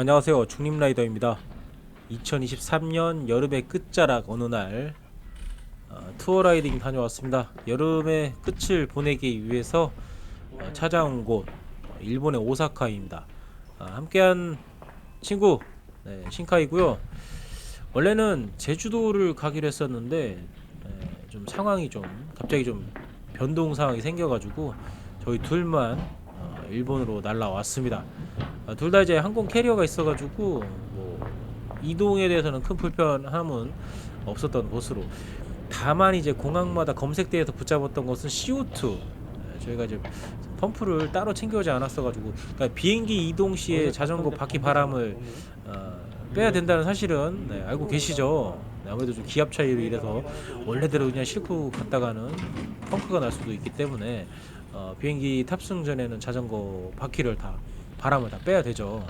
안녕하세요, 중림라이더입니다. 2023년 여름의 끝자락 어느 날 투어 라이딩 다녀왔습니다. 여름의 끝을 보내기 위해서 찾아온 곳 일본의 오사카입니다. 함께한 친구 신카이고요. 원래는 제주도를 가기로 했었는데 좀 상황이 좀 갑자기 좀 변동 상황이 생겨가지고 저희 둘만 일본으로 날라왔습니다. 둘 다 이제 항공 캐리어가 있어가지고 뭐 이동에 대해서는 큰 불편함은 없었던 것으로, 다만 이제 공항마다 검색대에서 붙잡았던 것은 CO2. 저희가 이제 펌프를 따로 챙겨오지 않았어가지고, 그러니까 비행기 이동 시에 자전거 바퀴 바람을 빼야 된다는 사실은 알고 계시죠? 아무래도 좀 기압 차이로 인해서 원래대로 그냥 싣고 갔다가는 펑크가 날 수도 있기 때문에 비행기 탑승 전에는 자전거 바퀴를 다 바람을 다 빼야 되죠.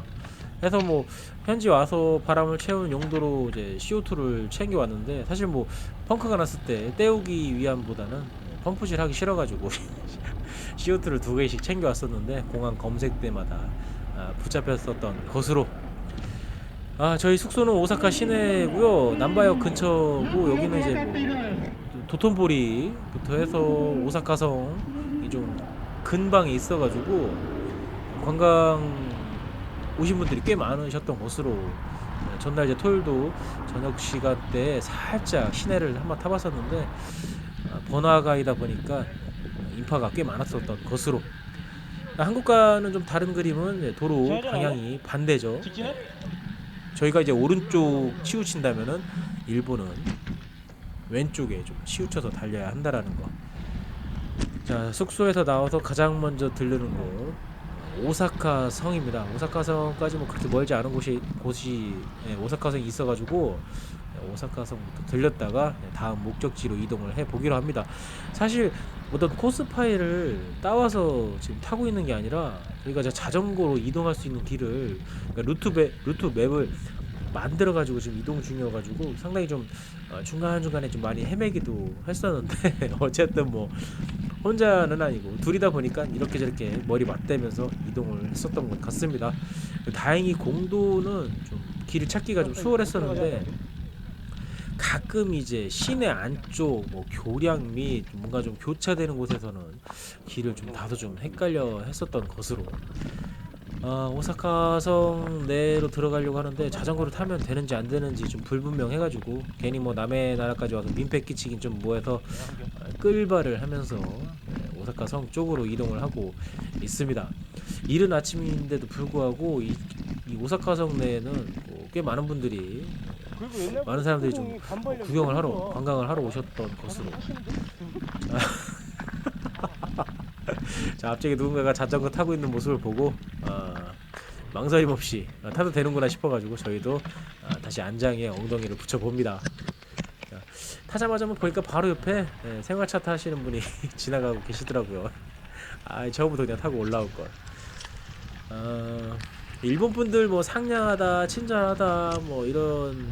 그래서 뭐 현지 와서 바람을 채우는 용도로 이제 CO2를 챙겨 왔는데, 사실 뭐 펑크가 났을 때 때우기 위함보다는 펌프질 하기 싫어가지고 CO2를 두 개씩 챙겨 왔었는데, 공항 검색 때마다 붙잡혔었던 것으로. 저희 숙소는 오사카 시내고요, 남바역 근처고, 여기는 이제 뭐 도톤보리부터 해서 오사카성이 좀 근방에 있어가지고 관광 오신 분들이 꽤 많으셨던 것으로, 전날 이제 토요일도 저녁 시간대에 살짝 시내를 한번 타봤었는데 번화가이다 보니까 인파가 꽤 많았었던 것으로. 한국과는 좀 다른 그림은 도로 방향이 반대죠. 저희가 이제 오른쪽 치우친다면은 일본은 왼쪽에 좀 치우쳐서 달려야 한다라는 거. 자, 숙소에서 나와서 가장 먼저 들르는 곳 오사카 성입니다. 오사카 성까지 뭐 그렇게 멀지 않은 곳이 오사카 성이 있어가지고 오사카 성부터 들렸다가 다음 목적지로 이동을 해 보기로 합니다. 사실 어떤 코스 파일을 따와서 지금 타고 있는 게 아니라, 저희가 자전거로 이동할 수 있는 길을, 그러니까 루트 맵을 만들어 가지고 지금 이동 중이어가지고 상당히 좀 중간 중간에 좀 많이 헤매기도 했었는데 어쨌든 뭐 혼자는 아니고 둘이다 보니까 이렇게 저렇게 머리 맞대면서 이동을 했었던 것 같습니다. 다행히 공도는 좀 길을 찾기가 좀 수월했었는데, 가끔 이제 시내 안쪽 뭐 교량 및 뭔가 좀 교차되는 곳에서는 길을 좀 다소 좀 헷갈려 했었던 것으로. 오사카성 내로 들어가려고 하는데 자전거를 타면 되는지 안 되는지 좀 불분명해가지고, 괜히 뭐 남의 나라까지 와서 민폐 끼치긴 좀 뭐해서 끌바를 하면서 오사카성 쪽으로 이동을 하고 있습니다. 이른 아침인데도 불구하고 이 오사카성 내에는 뭐꽤 많은 분들이, 많은 사람들이 좀 구경을 하러, 관광을 하러 오셨던 것으로. 자, 앞쪽에 누군가가 자전거 타고 있는 모습을 보고 망설임 없이 타도 되는구나 싶어가지고 저희도 다시 안장에 엉덩이를 붙여봅니다. 자, 타자마자 보니까 바로 옆에 생활차 타시는 분이 지나가고 계시더라고요. 저부터 그냥 타고 올라올 걸. 일본 분들 뭐 상냥하다, 친절하다, 뭐 이런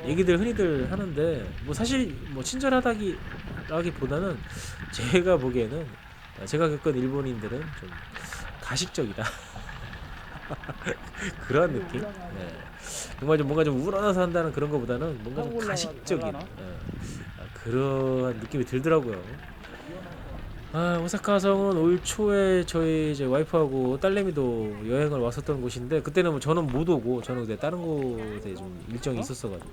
얘기들 흔히들 하는데, 뭐 사실 뭐 친절하다기보다는 제가 보기에는, 제가 겪은 일본인들은 좀 가식적이다. 그런 느낌? 정말 좀 뭔가 좀 우러나서 한다는 그런 것보다는 뭔가 좀 가식적인 그런 느낌이 들더라고요. 오사카성은 올 초에 저희 이제 와이프하고 딸내미도 여행을 왔었던 곳인데, 그때는 뭐 저는 못 오고, 저는 그때 다른 곳에 좀 일정이 있었어가지고,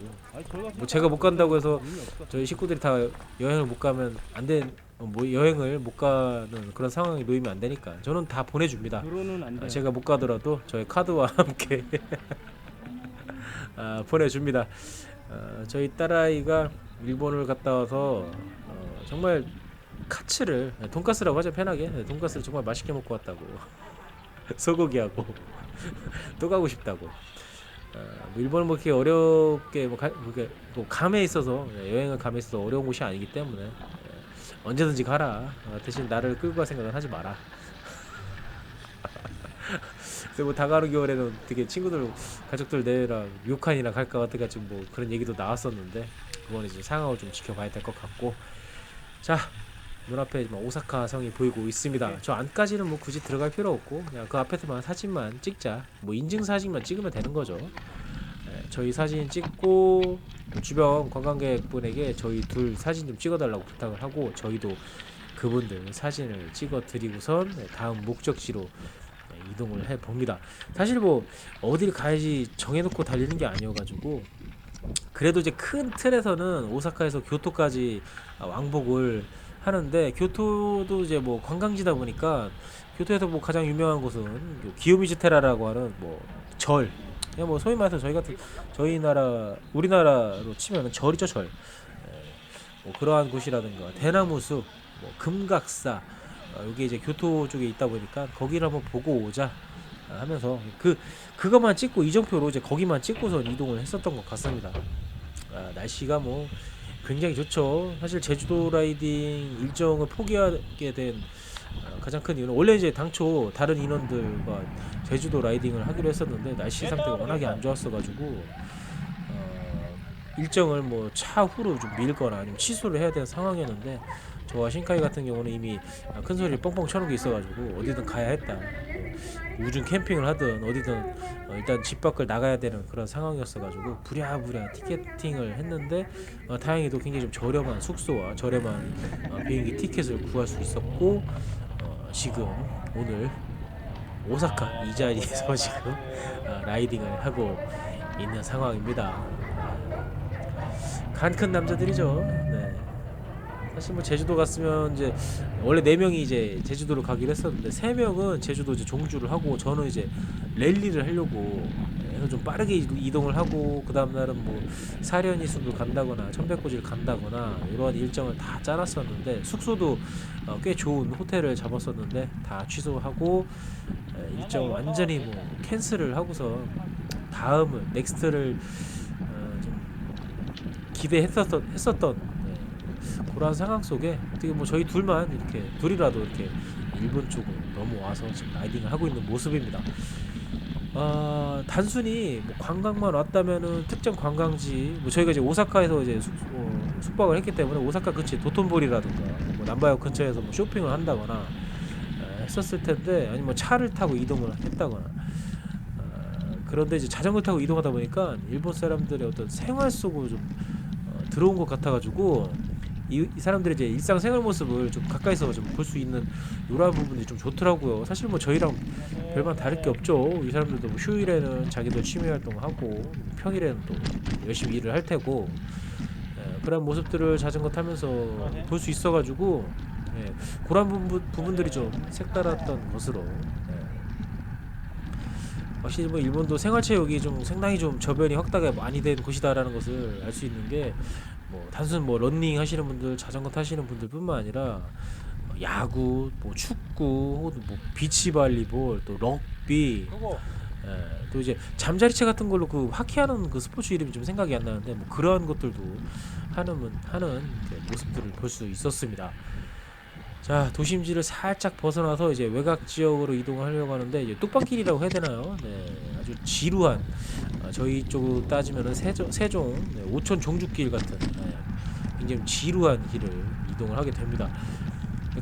뭐 제가 못 간다고 해서 저희 식구들이 다 여행을 못 가면 안 된, 뭐 여행을 못 가는 그런 상황이 놓이면 안 되니까 저는 다 보내줍니다. 제가 못 가더라도 저희 카드와 함께 보내줍니다. 저희 딸아이가 일본을 갔다 와서 정말 카츠를, 돈가스라고 하죠 편하게, 돈가스를 정말 맛있게 먹고 왔다고 소고기하고 또 가고 싶다고. 뭐 일본은 뭐 이렇게 어렵게 뭐 감에 있어서, 여행을 감에 있어서 어려운 곳이 아니기 때문에 언제든지 가라. 대신 나를 끌고 갈 생각은 하지 마라. 그래서 뭐 다가오는 겨울에는 되게 친구들, 가족들 내랑 료칸이나 갈까 같은 지금 뭐 그런 얘기도 나왔었는데, 그거는 이제 상황을 좀 지켜봐야 될 것 같고. 자, 눈앞에 오사카 성이 보이고 있습니다. 저 안까지는 뭐 굳이 들어갈 필요 없고 그냥 그 앞에서만 사진만 찍자. 뭐 인증 사진만 찍으면 되는 거죠. 저희 사진 찍고 주변 관광객분에게 저희 둘 사진 좀 찍어달라고 부탁을 하고 저희도 그분들 사진을 찍어 드리고선 다음 목적지로 이동을 해 봅니다. 사실 뭐 어디를 가야지 정해놓고 달리는 게 아니어가지고 그래도 이제 큰 틀에서는 오사카에서 교토까지 왕복을 하는데 교토도 이제 뭐 관광지다 보니까 교토에서 뭐 가장 유명한 곳은 기요미즈테라라고 하는 뭐 절, 그냥 뭐 소위 말해서 저희 같은 저희 나라 우리나라로 치면은 절이죠 절. 뭐 그러한 곳이라든가 대나무숲, 뭐 금각사, 여기 이제 교토 쪽에 있다 보니까 거기를 한번 보고 오자 하면서 그것만 찍고 이정표로 이제 거기만 찍고서 이동을 했었던 것 같습니다. 날씨가 뭐 굉장히 좋죠. 사실 제주도 라이딩 일정을 포기하게 된 가장 큰 이유는 원래 이제 당초 다른 인원들과 제주도 라이딩을 하기로 했었는데 날씨 상태가 워낙에 안 좋았어가지고 일정을 뭐 차후로 좀 밀거나 아니면 취소를 해야 되는 상황이었는데 저와 신카이 같은 경우는 이미 큰 소리를 뻥뻥 쳐놓은 게 있어가지고 어디든 가야 했다. 우중 캠핑을 하든 어디든 일단 집 밖을 나가야 되는 그런 상황이었어가지고 부랴부랴 티켓팅을 했는데 다행히도 굉장히 좀 저렴한 숙소와 저렴한 비행기 티켓을 구할 수 있었고 지금 오늘 오사카 이 자리에서 지금 라이딩을 하고 있는 상황입니다. 간 큰 남자들이죠. 네. 사실 뭐 제주도 갔으면 이제 원래 4명이 이제 제주도를 가기로 했었는데 3명은 제주도 이제 종주를 하고 저는 이제 랠리를 하려고 해서 좀 빠르게 이동을 하고 그 다음 날은 뭐 사려니숲을 간다거나 천백고지를 간다거나 이러한 일정을 다 짜놨었는데 숙소도 꽤 좋은 호텔을 잡았었는데 다 취소하고 일정 완전히 뭐 캔슬을 하고서 다음을 넥스트를 좀 기대했었던 그런 상황 속에 어떻게 뭐 저희 둘만 이렇게 둘이라도 이렇게 일본 쪽으로 넘어와서 지금 라이딩을 하고 있는 모습입니다. 단순히 뭐 관광만 왔다면은 특정 관광지 뭐 저희가 이제 오사카에서 이제 숙박을 했기 때문에 오사카 근처에 도톤보리라든가 뭐 남바역 근처에서 뭐 쇼핑을 한다거나 했었을 텐데 아니면 뭐 차를 타고 이동을 했다거나 그런데 이제 자전거 타고 이동하다 보니까 일본 사람들의 어떤 생활 속으로 좀 들어온 것 같아가지고 이 사람들의 이제 일상생활 모습을 좀 가까이서 좀 볼 수 있는 이러한 부분이 좀 좋더라고요. 사실 뭐 저희랑 별반 다를 게 없죠. 이 사람들도 뭐 휴일에는 자기들 취미 활동하고 평일에는 또 열심히 일을 할 테고 그런 모습들을 자전거 타면서 볼 수 있어가지고 그런 부분들이 좀 색달랐던 것으로 확실히 뭐 일본도 생활체육이 좀 상당히 좀 저변이 확대가 많이 된 곳이다라는 것을 알 수 있는 게 뭐 단순 뭐 러닝 하시는 분들, 자전거 타시는 분들뿐만 아니라 야구, 뭐 축구, 뭐 비치 발리볼, 또 럭비, 또 이제 잠자리채 같은 걸로 그 하키하는 그 스포츠 이름이 좀 생각이 안 나는데 뭐 그러한 것들도 하는 모습들을 볼 수 있었습니다. 자, 도심지를 살짝 벗어나서 이제 외곽 지역으로 이동하려고 하는데 이제 뚝방길이라고 해야 되나요? 네, 아주 지루한 저희 쪽으로 따지면은 세종 오천 종주길 같은 굉장히 지루한 길을 이동을 하게 됩니다.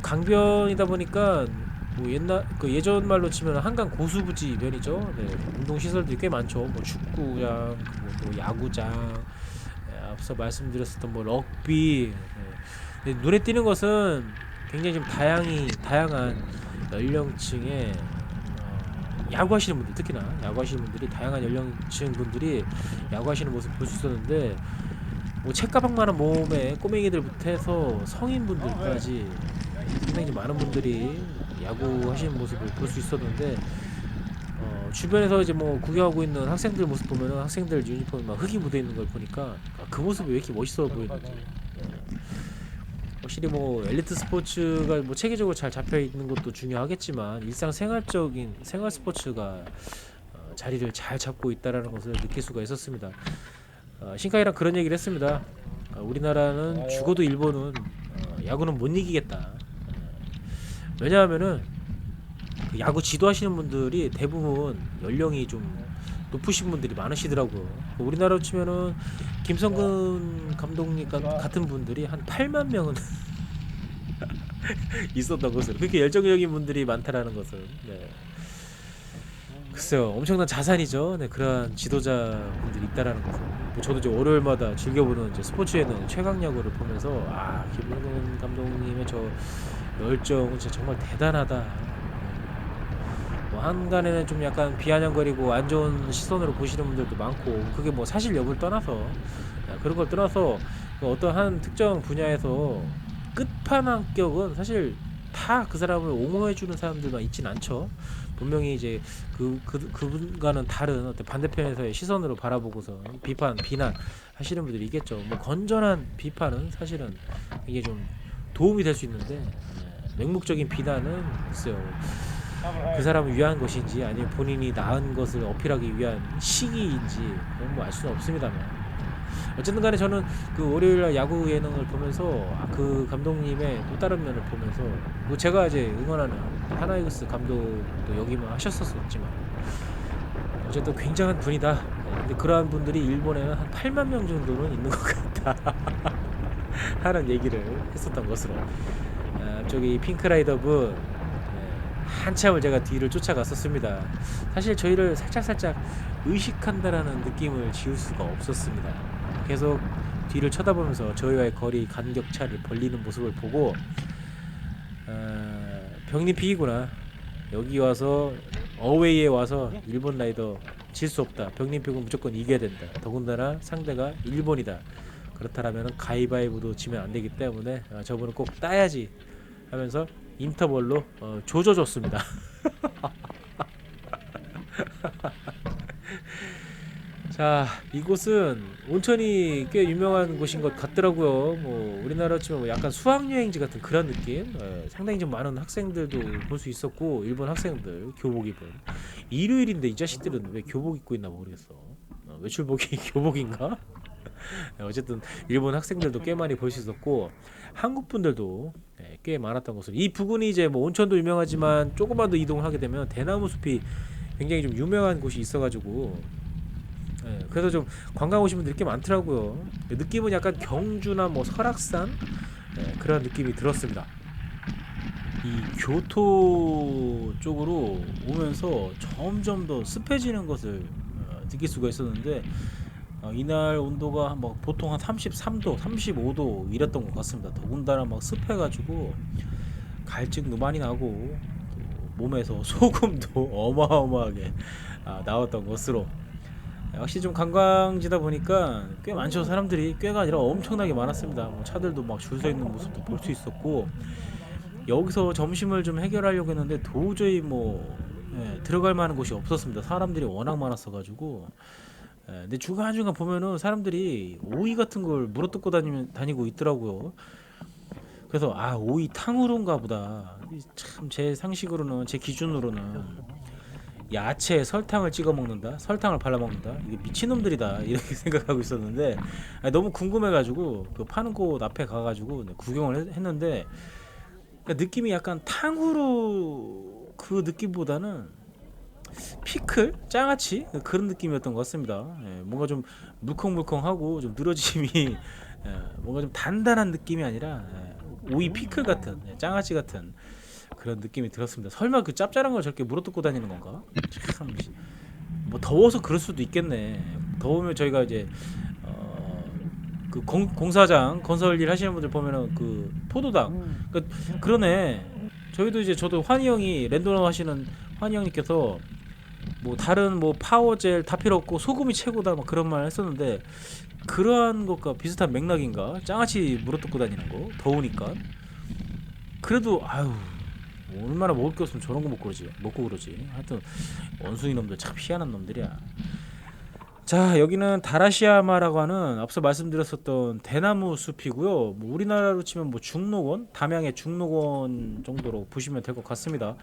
강변이다 보니까 뭐 옛날 그 예전 말로 치면 한강 고수부지 면이죠. 네, 운동 시설들이 꽤 많죠. 뭐 축구장, 뭐 야구장, 앞서 말씀드렸었던 뭐 럭비. 눈에 띄는 것은 굉장히 좀 다양한 연령층의 야구하시는 분들, 특히나 야구하시는 분들이 다양한 연령층 분들이 야구하시는 모습 볼 수 있었는데 뭐 책가방만한 몸에 꼬맹이들부터 해서 성인분들까지 상당히 좀 많은 분들이 야구하시는 모습을 볼 수 있었는데 주변에서 이제 뭐 구경하고 있는 학생들 모습 보면은 학생들 유니폼에 막 흙이 묻어 있는 걸 보니까 그 모습이 왜 이렇게 멋있어 보이는지. 확실히 뭐 엘리트 스포츠가 뭐 체계적으로 잘 잡혀 있는 것도 중요하겠지만 일상생활적인 생활 스포츠가 자리를 잘 잡고 있다라는 것을 느낄 수가 있었습니다. 신카이랑 그런 얘기를 했습니다. 우리나라는 죽어도 일본은 야구는 못 이기겠다. 왜냐하면은 그 야구 지도하시는 분들이 대부분 연령이 좀 높으신 분들이 많으시더라고요. 우리나라로 치면은 김성근 감독님 같은 분들이 한 8만 명은 있었던 것으로 그렇게 열정적인 분들이 많다라는 것은 네. 글쎄요 엄청난 자산이죠. 네, 그런 지도자분들이 있다라는 것은 뭐 저도 이제 월요일마다 즐겨보는 이제 스포츠에는 최강야구를 보면서 아 김명근 감독님의 저 열정은 진짜 정말 대단하다. 뭐 한간에는 좀 약간 비아냥거리고 안 좋은 시선으로 보시는 분들도 많고 그게 뭐 사실 여부를 떠나서 그런 걸 떠나서 그 어떤 한 특정 분야에서 끝판왕격은 사실 다 그 사람을 옹호해주는 사람들만 있진 않죠. 분명히 이제 그분과는 다른 어떤 반대편에서의 시선으로 바라보고서 비판, 비난 하시는 분들이 있겠죠. 뭐 건전한 비판은 사실은 이게 좀 도움이 될 수 있는데 맹목적인 비난은 글쎄요. 그 사람을 위한 것인지 아니면 본인이 나은 것을 어필하기 위한 시기인지 그건 뭐 알 수는 없습니다만 어쨌든 간에 저는 그 월요일날 야구 예능을 보면서 그 감독님의 또 다른 면을 보면서 뭐 제가 이제 응원하는 하나이글스 감독도 여기만 하셨었지만 어쨌든 굉장한 분이다. 근데 그러한 분들이 일본에는 한 8만 명 정도는 있는 것 같다 하는 얘기를 했었던 것으로 저기 핑크라이더 분 한참을 제가 뒤를 쫓아갔었습니다. 사실 저희를 살짝살짝 의식한다라는 느낌을 지울 수가 없었습니다. 계속 뒤를 쳐다보면서 저희와의 거리 간격차를 벌리는 모습을 보고 병림픽이구나. 여기 와서 어웨이에 와서 일본 라이더 질 수 없다. 병림픽은 무조건 이겨야 된다. 더군다나 상대가 일본이다. 그렇다라면 가위바위보도 지면 안 되기 때문에 저분은 꼭 따야지 하면서 인터벌로 조져줬습니다. 자, 이곳은 온천이 꽤 유명한 곳인 것 같더라고요. 뭐 우리나라로 치면 뭐 약간 수학여행지 같은 그런 느낌. 상당히 좀 많은 학생들도 볼 수 있었고 일본 학생들 교복 입은 일요일인데 이 자식들은 왜 교복 입고 있나 모르겠어. 외출복이 교복인가? 어쨌든 일본 학생들도 꽤 많이 볼 수 있었고 한국 분들도 꽤 많았던 것으로 이 부근이 이제 뭐 온천도 유명하지만 조금만 더 이동을 하게 되면 대나무 숲이 굉장히 좀 유명한 곳이 있어가지고 그래서 좀 관광 오신 분들이 꽤 많더라고요. 느낌은 약간 경주나 뭐 설악산 그런 느낌이 들었습니다. 이 교토 쪽으로 오면서 점점 더 습해지는 것을 느낄 수가 있었는데 이날 온도가 뭐 보통 한 33도, 35도 이랬던 것 같습니다. 더군다나 막 습해가지고 갈증도 많이 나고 또 몸에서 소금도 어마어마하게 나왔던 것으로 역시 좀 관광지다 보니까 꽤 많죠. 사람들이 꽤가 아니라 엄청나게 많았습니다. 뭐 차들도 막 줄 서 있는 모습도 볼 수 있었고 여기서 점심을 좀 해결하려고 했는데 도저히 뭐 들어갈 만한 곳이 없었습니다. 사람들이 워낙 많았어 가지고 근데 중간중간 보면은 사람들이 오이 같은 걸 물어뜯고 다니고 있더라고요. 그래서 오이 탕후루인가 보다. 참 제 상식으로는 제 기준으로는 야채에 설탕을 찍어 먹는다, 설탕을 발라 먹는다. 이게 미친놈들이다 이렇게 생각하고 있었는데 너무 궁금해가지고 그 파는 곳 앞에 가가지고 구경을 했는데 그러니까 느낌이 약간 탕후루 그 느낌보다는 피클? 장아찌? 그런 느낌이었던 것 같습니다. 뭔가 좀 물컹물컹하고 좀 늘어짐이 뭔가 좀 단단한 느낌이 아니라 오이 피클 같은 장아찌 같은 그런 느낌이 들었습니다. 설마 그 짭짤한 걸 저렇게 물어뜯고 다니는 건가? 참, 뭐 더워서 그럴 수도 있겠네. 더우면 저희가 이제 그 공사장 건설 일 하시는 분들 보면은 그 포도당 그러네. 저희도 이제 저도 환희 형이 랜덤 하시는 환희 형님께서 뭐 다른 뭐 파워젤 다 필요 없고 소금이 최고다 막 그런 말 했었는데 그러한 것과 비슷한 맥락인가? 장아찌 물어뜯고 다니는 거 더우니까 그래도 아유 얼마나 먹을 게 없으면 저런 거 먹고 그러지. 하여튼 원숭이 놈들 참 희한한 놈들이야. 자, 여기는 다라시야마라고 하는 앞서 말씀드렸었던 대나무 숲이고요. 뭐 우리나라로 치면 뭐 중록원, 담양의 중록원 정도로 보시면 될 것 같습니다.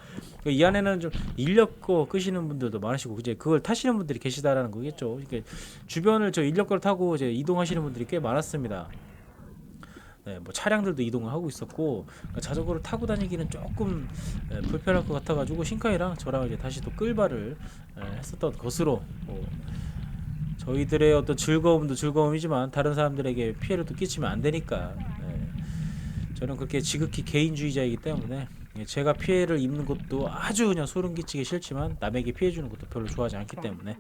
이 안에는 좀 인력거 끄시는 분들도 많으시고 이제 그걸 타시는 분들이 계시다라는 거겠죠. 그러니까 주변을 저 인력거를 타고 이제 이동하시는 분들이 꽤 많았습니다. 뭐 차량들도 이동을 하고 있었고 그러니까 자전거를 타고 다니기는 조금 불편할 것 같아가지고 신카이랑 저랑 이제 다시 또 끌바를 했었던 것으로 저희들의 어떤 즐거움도 즐거움이지만 다른 사람들에게 피해를 또 끼치면 안 되니까 저는 그렇게 지극히 개인주의자이기 때문에 제가 피해를 입는 것도 아주 그냥 소름 끼치기 싫지만 남에게 피해 주는 것도 별로 좋아하지 않기 때문에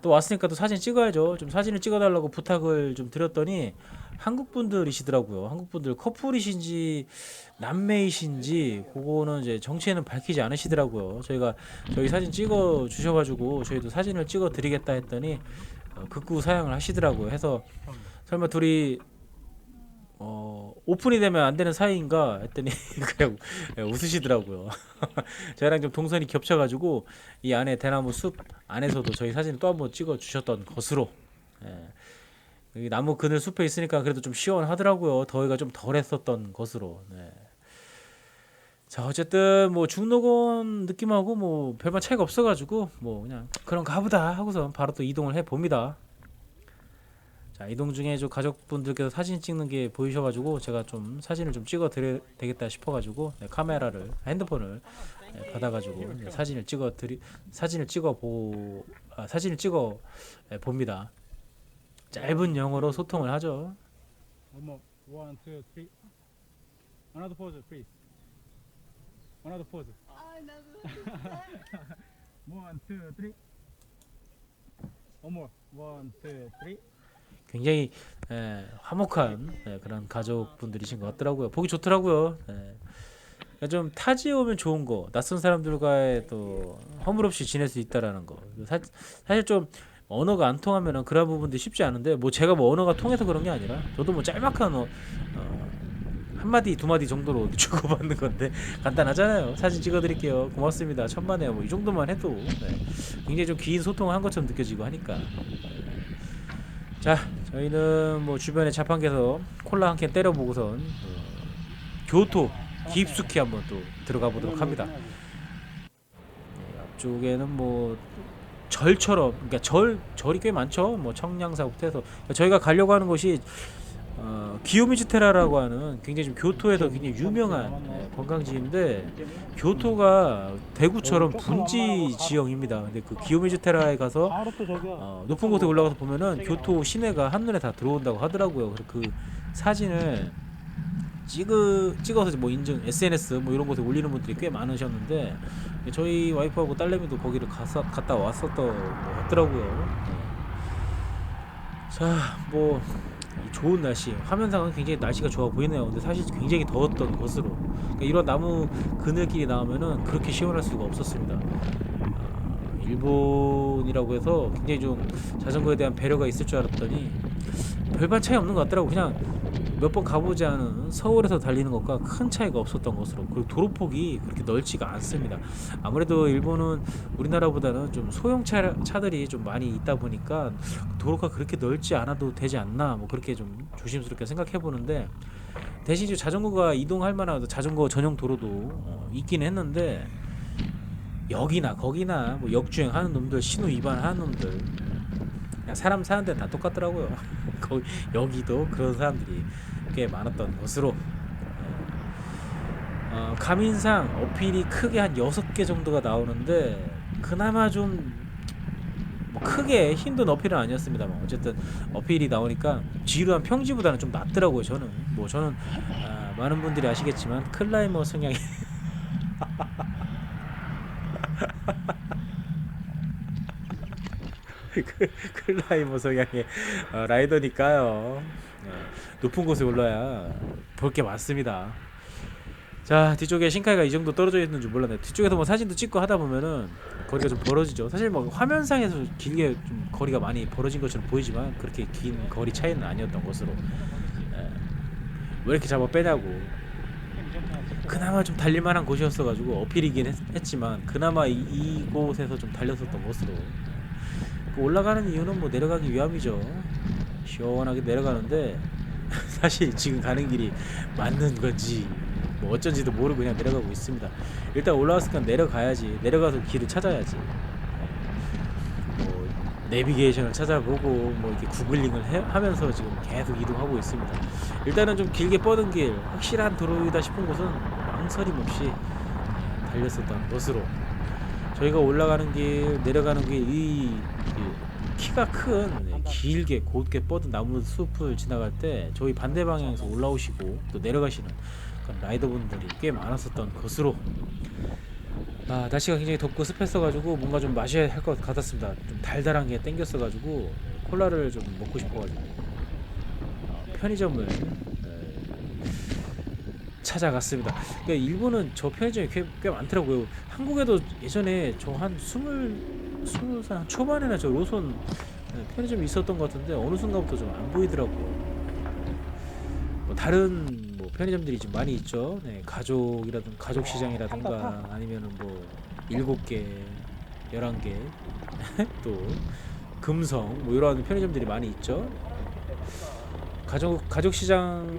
또 왔으니까 또 사진 찍어야죠. 좀 사진을 찍어달라고 부탁을 좀 드렸더니 한국 분들이시더라고요. 한국 분들 커플이신지 남매이신지 그거는 이제 정체는 밝히지 않으시더라고요. 저희가 저희 사진 찍어 주셔가지고 저희도 사진을 찍어 드리겠다 했더니 극구 사양을 하시더라고요. 해서 설마 둘이 오픈이 되면 안 되는 사이인가 했더니 그냥 웃으시더라고요. 저랑 좀 동선이 겹쳐가지고 이 안에 대나무 숲 안에서도 저희 사진을 또 한번 찍어 주셨던 것으로 여기 나무 그늘 숲에 있으니까 그래도 좀 시원하더라고요. 더위가 좀 덜했었던 것으로. 자 어쨌든 뭐 중록원 느낌하고 뭐 별반 차이가 없어가지고 뭐 그냥 그런가 보다 하고서 바로 또 이동을 해 봅니다. 자 이동 중에 저 가족분들께서 사진 찍는 게 보이셔가지고 제가 좀 사진을 좀 찍어 드려야 되겠다 싶어가지고 카메라를 핸드폰을 받아가지고 사진을 찍어 봅니다. 짧은 영어로 소통을 하죠. One more. One, two, three. Another pose, please. Another pose. One, two, three. One more. One, two, three. 굉장히 화목한 그런 가족분들이신 것 같더라고요. 보기 좋더라고요. 그러니까 좀 타지에 오면 좋은 거, 낯선 사람들과의 또 허물없이 지낼 수 있다라는 거. 사실 좀 언어가 안 통하면은 그런 부분도 쉽지 않은데 뭐 제가 뭐 언어가 통해서 그런 게 아니라 저도 뭐 짤막한 한 마디 두 마디 정도로 주고받는 건데 간단하잖아요. 사진 찍어드릴게요. 고맙습니다. 천만에요. 뭐 이 정도만 해도 굉장히 좀 긴 소통을 한 것처럼 느껴지고 하니까. 자 저희는 뭐 주변에 자판기에서 콜라 한 캔 때려보고선 교토 깊숙이 한번 또 들어가 보도록 합니다. 앞쪽에는 뭐 절처럼 그러니까 절이 꽤 많죠. 뭐 청량사부터 해서 저희가 가려고 하는 곳이 기요미즈테라라고 하는 굉장히 좀 교토에서 굉장히 유명한 관광지인데 교토가 대구처럼 분지 지형입니다. 근데 그 기요미즈테라에 가서 바로 또 저기야. 높은 곳에 올라가서 보면은 교토 시내가 한눈에 다 들어온다고 하더라고요. 그래서 그 사진을 찍어서 뭐 인증 SNS 뭐 이런 곳에 올리는 분들이 꽤 많으셨는데 저희 와이프하고 딸내미도 거기를 갔다 왔었던 것 같더라고요. 자, 뭐 좋은 날씨, 화면상은 굉장히 날씨가 좋아 보이네요. 근데 사실 굉장히 더웠던 것으로. 그러니까 이런 나무 그늘길이 나오면은 그렇게 시원할 수가 없었습니다. 일본이라고 해서 굉장히 좀 자전거에 대한 배려가 있을 줄 알았더니 별반 차이 없는 것 같더라고. 그냥 몇 번 가보지 않은 서울에서 달리는 것과 큰 차이가 없었던 것으로. 그리고 도로폭이 그렇게 넓지가 않습니다. 아무래도 일본은 우리나라보다는 좀 소형 차들이 좀 많이 있다 보니까 도로가 그렇게 넓지 않아도 되지 않나 뭐 그렇게 좀 조심스럽게 생각해 보는데 대신 이제 자전거가 이동할 만한 자전거 전용 도로도 있긴 했는데 여기나 거기나 뭐 역주행하는 놈들 신호 위반하는 놈들 그냥 사람 사는 데는 다 똑같더라고요. 여기도 그런 사람들이 꽤 많았던 것으로. 가민상 어필이 크게 한 6개 정도가 나오는데 그나마 좀 뭐 크게 힘든 어필은 아니었습니다만 어쨌든 어필이 나오니까 지루한 평지보다는 좀 낫더라고요. 저는 많은 분들이 아시겠지만 클라이머 성향이 클라이머 성향의 라이더니까요. 높은 곳에 올라야 볼 게 많습니다. 자 뒤쪽에 신카이가 이 정도 떨어져 있는 줄 몰랐네. 뒤쪽에서 뭐 사진도 찍고 하다 보면은 거리가 좀 벌어지죠. 사실 뭐 화면상에서 길게 좀 거리가 많이 벌어진 것처럼 보이지만 그렇게 긴 거리 차이는 아니었던 것으로. 왜 이렇게 잡아 빼냐고. 그나마 좀 달릴만한 곳이었어가지고 어필이긴 했지만 그나마 이곳에서 좀 달렸었던 곳으로. 올라가는 이유는 뭐 내려가기 위함이죠. 시원하게 내려가는데 사실 지금 가는 길이 맞는 건지 뭐 어쩐지도 모르고 그냥 내려가고 있습니다. 일단 올라왔으니까 내려가야지. 내려가서 길을 찾아야지. 뭐 내비게이션을 찾아보고 뭐 이렇게 구글링을 하면서 지금 계속 이동하고 있습니다. 일단은 좀 길게 뻗은 길, 확실한 도로이다 싶은 곳은 망설임 없이 달렸었던 것으로. 저희가 올라가는 길, 내려가는 길, 이 키가 큰 길게 곧게 뻗은 나무 숲을 지나갈 때 저희 반대 방향에서 올라오시고 또 내려가시는 그런 라이더분들이 꽤 많았었던 것으로, 날씨가 굉장히 덥고 습했어가지고 뭔가 좀 마셔야 할 것 같았습니다. 좀 달달한 게 땡겼어가지고 콜라를 좀 먹고 싶어가지고 편의점을 찾아갔습니다. 그러니까 일본은 저 편의점이 꽤 많더라고요. 한국에도 예전에 저 한 스물 살 초반에나 저 로손 편의점이 있었던 것 같은데 어느 순간부터 좀 안 보이더라고요. 뭐 다른 뭐 편의점들이 좀 많이 있죠. 네, 가족 시장이라든가 아니면은 뭐 7개, 11개 또 금성 뭐 이런 편의점들이 많이 있죠. 가족 시장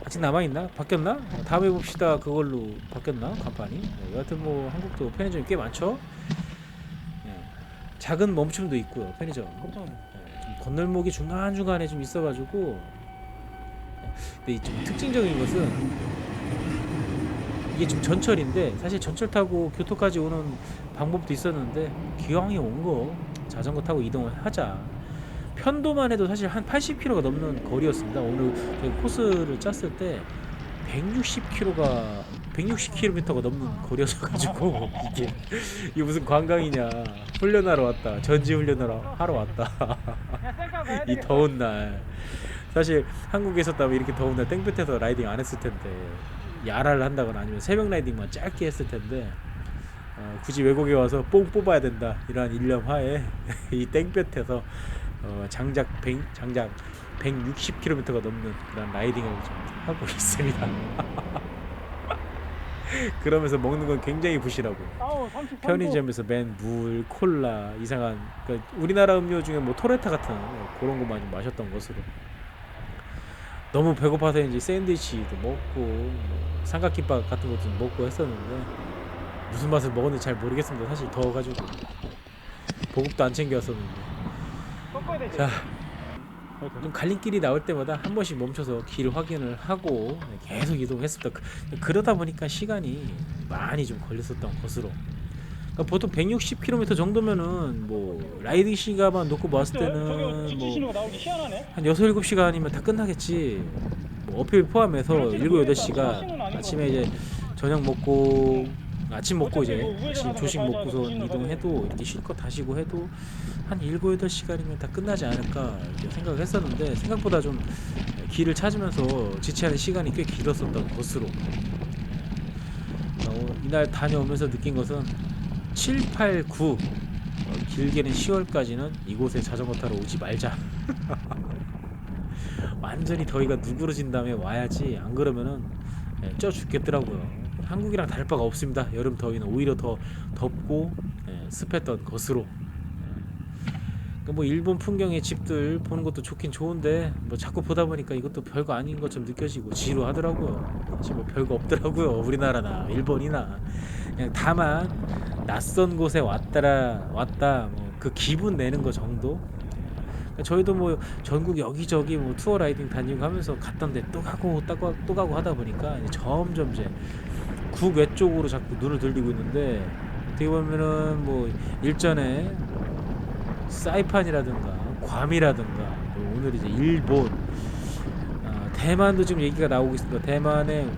아직 남아 있나? 바뀌었나? 다음에 봅시다. 그걸로 바뀌었나? 간판이. 네, 여하튼 뭐 한국도 편의점이 꽤 많죠. 네, 작은 멈춤도 있고요. 편의점. 좀 건널목이 중간 중간에 좀 있어가지고. 근데 좀 특징적인 것은 이게 좀 전철인데 사실 전철 타고 교토까지 오는 방법도 있었는데 기왕에 온 거 자전거 타고 이동을 하자. 편도만 해도 사실 한 80km가 넘는 거리였습니다. 오늘 저희 코스를 짰을 때 160km가 넘는 거리여서 가지고 이게 무슨 관광이냐, 훈련하러 왔다, 전지 훈련하러 왔다. 이 더운 날 사실 한국에 있었다면 이렇게 더운 날 땡볕에서 라이딩 안 했을 텐데, 야라를 한다거나 아니면 새벽 라이딩만 짧게 했을 텐데, 굳이 외국에 와서 뽕 뽑아야 된다 이러한 일념 하에 이 땡볕에서 장작 160km가 넘는 그런 라이딩을 좀 하고 있습니다. 그러면서 먹는 건 굉장히 부실하고, 편의점에서 맨 물, 콜라, 이상한 그러니까 우리나라 음료 중에 뭐 토레타 같은 그런 것만 좀 마셨던 것으로, 너무 배고파서인지 샌드위치도 먹고 뭐 삼각김밥 같은 것도 먹고 했었는데 무슨 맛을 먹었는지 잘 모르겠습니다. 사실 더워가지고 보급도 안 챙겨왔었는데. 자, 좀 갈림길이 나올 때마다 한 번씩 멈춰서 길 확인을 하고 계속 이동했습니다. 그러다 보니까 시간이 많이 좀 걸렸었던 것으로. 그러니까 보통 160km 정도면은 뭐 라이딩 시간만 놓고 봤을 때는 뭐 한 6, 7시간이면 다 끝나겠지. 뭐 어필 포함해서 7, 8시간 아침에 이제 저녁 먹고 아침 먹고 이제 아침 조식 먹고서 이동해도 이렇게 실컷 다시고 해도 한 7, 8시간이면 다 끝나지 않을까 이렇게 생각을 했었는데, 생각보다 좀 길을 찾으면서 지체하는 시간이 꽤 길었었던 것으로. 이날 다녀오면서 느낀 것은 7, 8, 9 길게는 10월까지는 이곳에 자전거 타러 오지 말자. 완전히 더위가 누그러진 다음에 와야지, 안 그러면은 쪄 죽겠더라고요. 한국이랑 다를 바가 없습니다. 여름 더위는 오히려 더 덥고 습했던 것으로. 그러니까 뭐 일본 풍경의 집들 보는 것도 좋긴 좋은데 뭐 자꾸 보다 보니까 이것도 별거 아닌 것처럼 느껴지고 지루하더라고요. 사실 뭐 별거 없더라고요. 우리나라나 일본이나 그냥 다만 낯선 곳에 왔다 뭐 그 기분 내는 거 정도. 그러니까 저희도 뭐 전국 여기저기 뭐 투어 라이딩 다니고 하면서 갔던데 또 가고 하다 보니까 이제 점점 이제 국외 쪽으로 자꾸 눈을 돌리고 있는데, 어떻게 보면은 뭐 일전에 사이판이라든가 괌이라든가 뭐 오늘 이제 일본, 대만도 지금 얘기가 나오고 있습니다. 대만의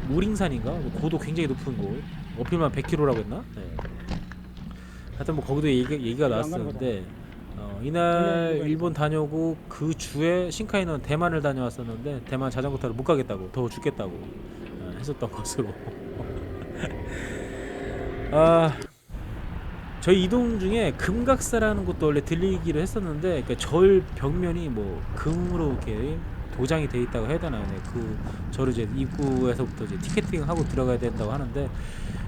우링산인가 고도 굉장히 높은 곳, 어필만 100km라고 했나? 네. 하여튼 뭐 거기도 얘기가 나왔었는데, 이날 일본 다녀오고 그 주에 신카이는 대만을 다녀왔었는데 대만 자전거 타러 못 가겠다고, 더워 죽겠다고 했었던 것으로. 저희 이동 중에 금각사라는 곳도 원래 들리기로 했었는데, 그러니까 절 벽면이 뭐 금으로 이렇게 도장이 돼 있다고 해야 되나요? 네, 그 절을 이제 입구에서부터 이제 티켓팅하고 들어가야 된다고 하는데,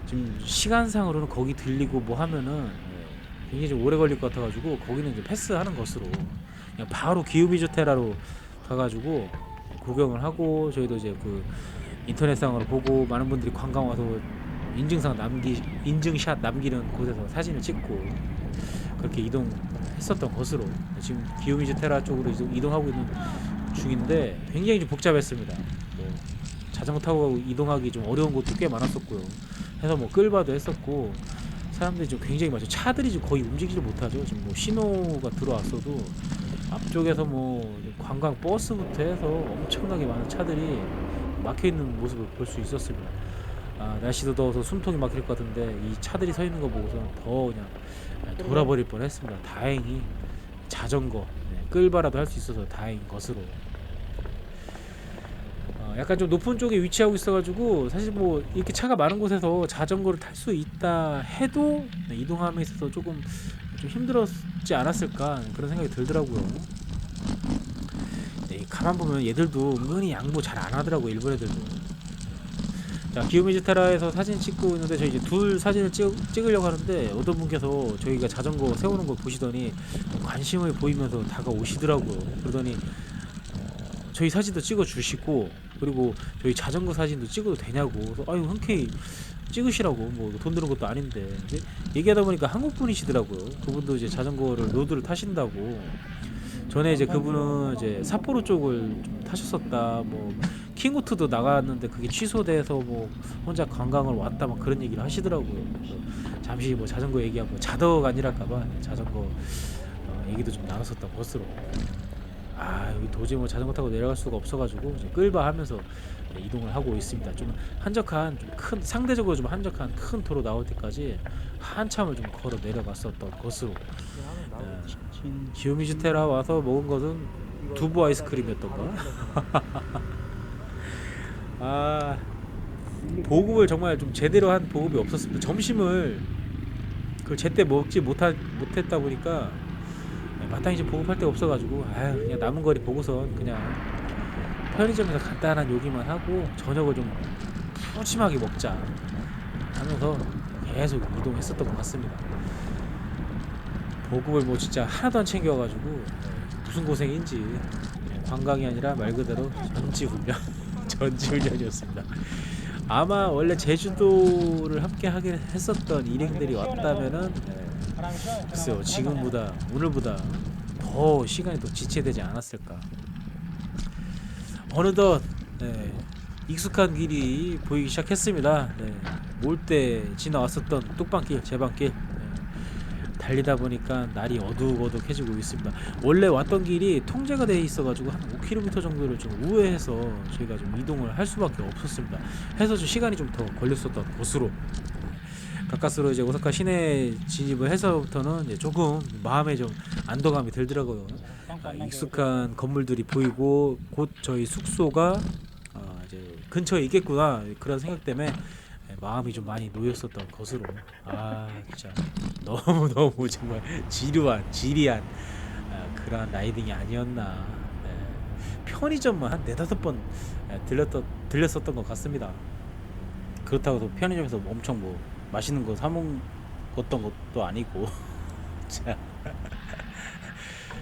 지금 시간상으로는 거기 들리고 뭐 하면은 굉장히 좀 오래 걸릴 것 같아가지고 거기는 이제 패스하는 것으로 그냥 바로 기우비주테라로 가가지고 구경을 하고, 저희도 이제 그 인터넷상으로 보고 많은 분들이 관광 와서 인증샷 남기는 곳에서 사진을 찍고 그렇게 이동했었던 것으로, 지금 기우미즈테라 쪽으로 이동하고 있는 중인데 굉장히 좀 복잡했습니다. 뭐 자전거 타고 이동하기 좀 어려운 곳도 꽤 많았었고요. 해서 뭐 끌바도 했었고, 사람들이 좀 굉장히 많죠. 차들이 지금 거의 움직이지 못하죠. 지금 뭐 신호가 들어왔어도 앞쪽에서 뭐 관광 버스부터 해서 엄청나게 많은 차들이 막혀 있는 모습을 볼 수 있었습니다. 날씨도 더워서 숨통이 막힐 것 같은데 이 차들이 서 있는 거 보고서는 더 그냥 돌아버릴 뻔했습니다. 다행히 자전거 끌바라도 할 수 있어서 다행인 것으로. 약간 좀 높은 쪽에 위치하고 있어가지고 사실 뭐 이렇게 차가 많은 곳에서 자전거를 탈 수 있다 해도 이동함에 있어서 조금 좀 힘들었지 않았을까 그런 생각이 들더라고요. 가만 보면 얘들도 은근히 양보 잘 안 하더라고, 일본 애들도. 자, 기요미즈테라에서 사진 찍고 있는데 저희 이제 둘 사진을 찍으려고 하는데 어떤 분께서 저희가 자전거 세우는 걸 보시더니 관심을 보이면서 다가오시더라고요. 그러더니 저희 사진도 찍어 주시고, 그리고 저희 자전거 사진도 찍어도 되냐고. 그래서 아유, 흔쾌히 찍으시라고, 뭐 돈 드는 것도 아닌데. 근데 얘기하다 보니까 한국 분이시더라고요. 그분도 이제 자전거를 로드를 타신다고. 전에 이제 그분은 이제 삿포로 쪽을 좀 타셨었다, 뭐 킹우트도 나갔는데 그게 취소돼서 뭐 혼자 관광을 왔다, 막 그런 얘기를 하시더라고요. 그래서 잠시 뭐 자전거 얘기하고 자덕 아니랄까봐 자전거 얘기도 좀 나눴었던 것으로. 여기 도저히 뭐 자전거 타고 내려갈 수가 없어가지고 이제 끌바 하면서 이동을 하고 있습니다. 좀 한적한, 좀 큰, 상대적으로 좀 한적한 큰 도로 나올 때까지 한참을 좀 걸어 내려갔었던 것으로. 기요미즈테라 와서 먹은 것은 두부 아이스크림이었던가. 보급을 정말 좀 제대로 한 보급이 없었습니다. 점심을 그걸 제때 먹지 못했다 보니까 마땅히 이제 보급할 데가 없어가지고 그냥 남은 거리 보고선 그냥 편의점에서 간단한 요기만 하고 저녁을 좀 푸짐하게 먹자 하면서 계속 이동했었던 것 같습니다. 보급을 뭐 진짜 하나도 안 챙겨가지고 무슨 고생인지 관광이 아니라 말 그대로 전지훈련 전지훈련이었습니다. 아마 원래 제주도를 함께 하긴 했었던 일행들이 왔다면은 글쎄요, 지금보다 오늘보다 더 시간이 더 지체되지 않았을까. 어느덧 익숙한 길이 보이기 시작했습니다. 올 때 지나왔었던 뚝방길, 제방길 달리다 보니까 날이 어둑어둑해지고 있습니다. 원래 왔던 길이 통제가 돼 있어가지고 한 5km 정도를 좀 우회해서 저희가 좀 이동을 할 수밖에 없었습니다. 해서 좀 시간이 좀 더 걸렸었던 곳으로. 가까스로 이제 오사카 시내 진입을 해서부터는 이제 조금 마음에 좀 안도감이 들더라고요. 익숙한 건물들이 보이고 곧 저희 숙소가 이제 근처에 있겠구나, 그런 생각 때문에 마음이 좀 많이 놓였었던 것으로. 진짜 너무 정말 지리한 그런 라이딩이 아니었나. 편의점만 한 4-5번 들렸었던 것 같습니다. 그렇다고 또 편의점에서 엄청 뭐 맛있는 거 사 먹었던 것도 아니고.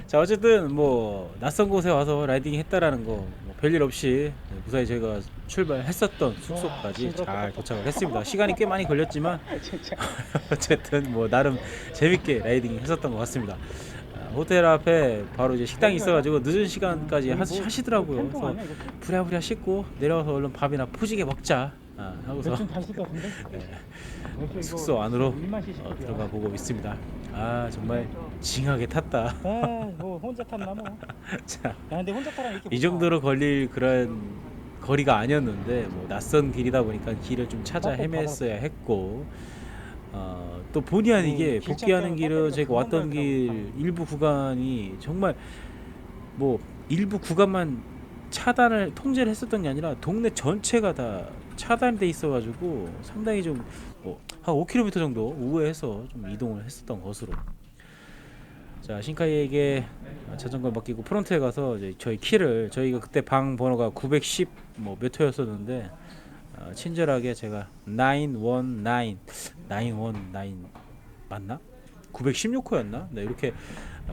자, 어쨌든 뭐 낯선 곳에 와서 라이딩 했다라는 거 뭐 별일 없이 무사히 저희가 출발했었던 숙소까지 잘 도착을 했습니다. 시간이 꽤 많이 걸렸지만 어쨌든 뭐 나름 재밌게 라이딩 했었던 것 같습니다. 호텔 앞에 바로 이제 식당이 있어가지고 늦은 시간까지 하시더라고요. 그래서 부랴부랴 씻고 내려와서 얼른 밥이나 푸지게 먹자 하고서 숙소 안으로 들어가 보고 있습니다. 정말 징하게 탔다. 뭐 혼자 탔나 뭐. 자, 근데 혼자 타랑 이렇게 이 정도로 걸릴 그런 거리가 아니었는데 뭐 낯선 길이다 보니까 길을 좀 찾아 헤맸어야 했고, 또 본의 아니게 복귀하는 길은 제가 왔던 길 일부 구간이 정말 뭐 일부 구간만 통제를 했었던 게 아니라 동네 전체가 다 차단돼 있어가지고 상당히 좀 한 5km 정도 우회해서 좀 이동을 했었던 것으로. 자, 신카이에게 자전거 맡기고 프론트에 가서 이제 저희 키를, 저희가 그때 방 번호가 910 뭐 몇 호였었는데 친절하게 제가 919 맞나? 916호였나? 네, 이렇게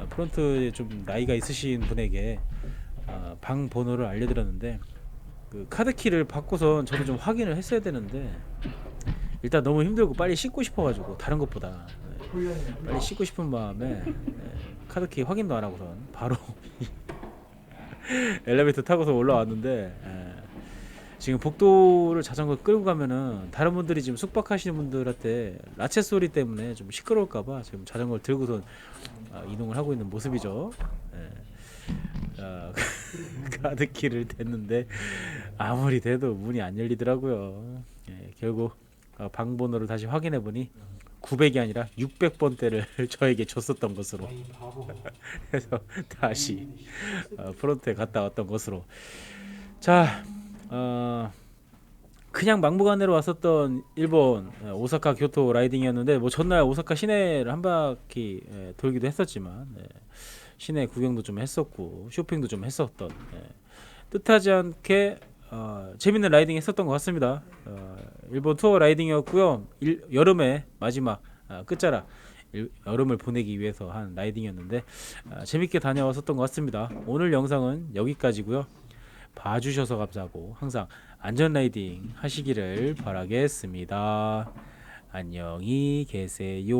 프론트에 좀 나이가 있으신 분에게 방 번호를 알려드렸는데, 그 카드키를 받고선 저도 좀 확인을 했어야 되는데 일단 너무 힘들고 빨리 씻고 싶어가지고, 다른 것보다 빨리 씻고 싶은 마음에 카드키 확인도 안 하고선 바로 엘리베이터 타고서 올라왔는데, 지금 복도를 자전거 끌고 가면은 다른 분들이 지금 숙박하시는 분들한테 라체 소리 때문에 좀 시끄러울까봐 지금 자전거를 들고서 이동을 하고 있는 모습이죠. 예. 자, 가드키를 댔는데 아무리 대도 문이 안 열리더라고요. 예, 결국 방 번호를 다시 확인해 보니 900이 아니라 600번대를 저에게 줬었던 것으로 그래서 다시 프론트에 갔다 왔던 것으로. 자, 그냥 막무가내로 왔었던 일본 오사카 교토 라이딩이었는데 뭐 전날 오사카 시내를 한 바퀴 돌기도 했었지만 시내 구경도 좀 했었고 쇼핑도 좀 했었던 뜻하지 않게 재밌는 라이딩 했었던 것 같습니다. 일본 투어 라이딩이었고요. 여름의 마지막 끝자락 여름을 보내기 위해서 한 라이딩이었는데 재밌게 다녀왔었던 것 같습니다. 오늘 영상은 여기까지고요. 봐주셔서 감사하고 항상 안전 라이딩 하시기를 바라겠습니다. 안녕히 계세요.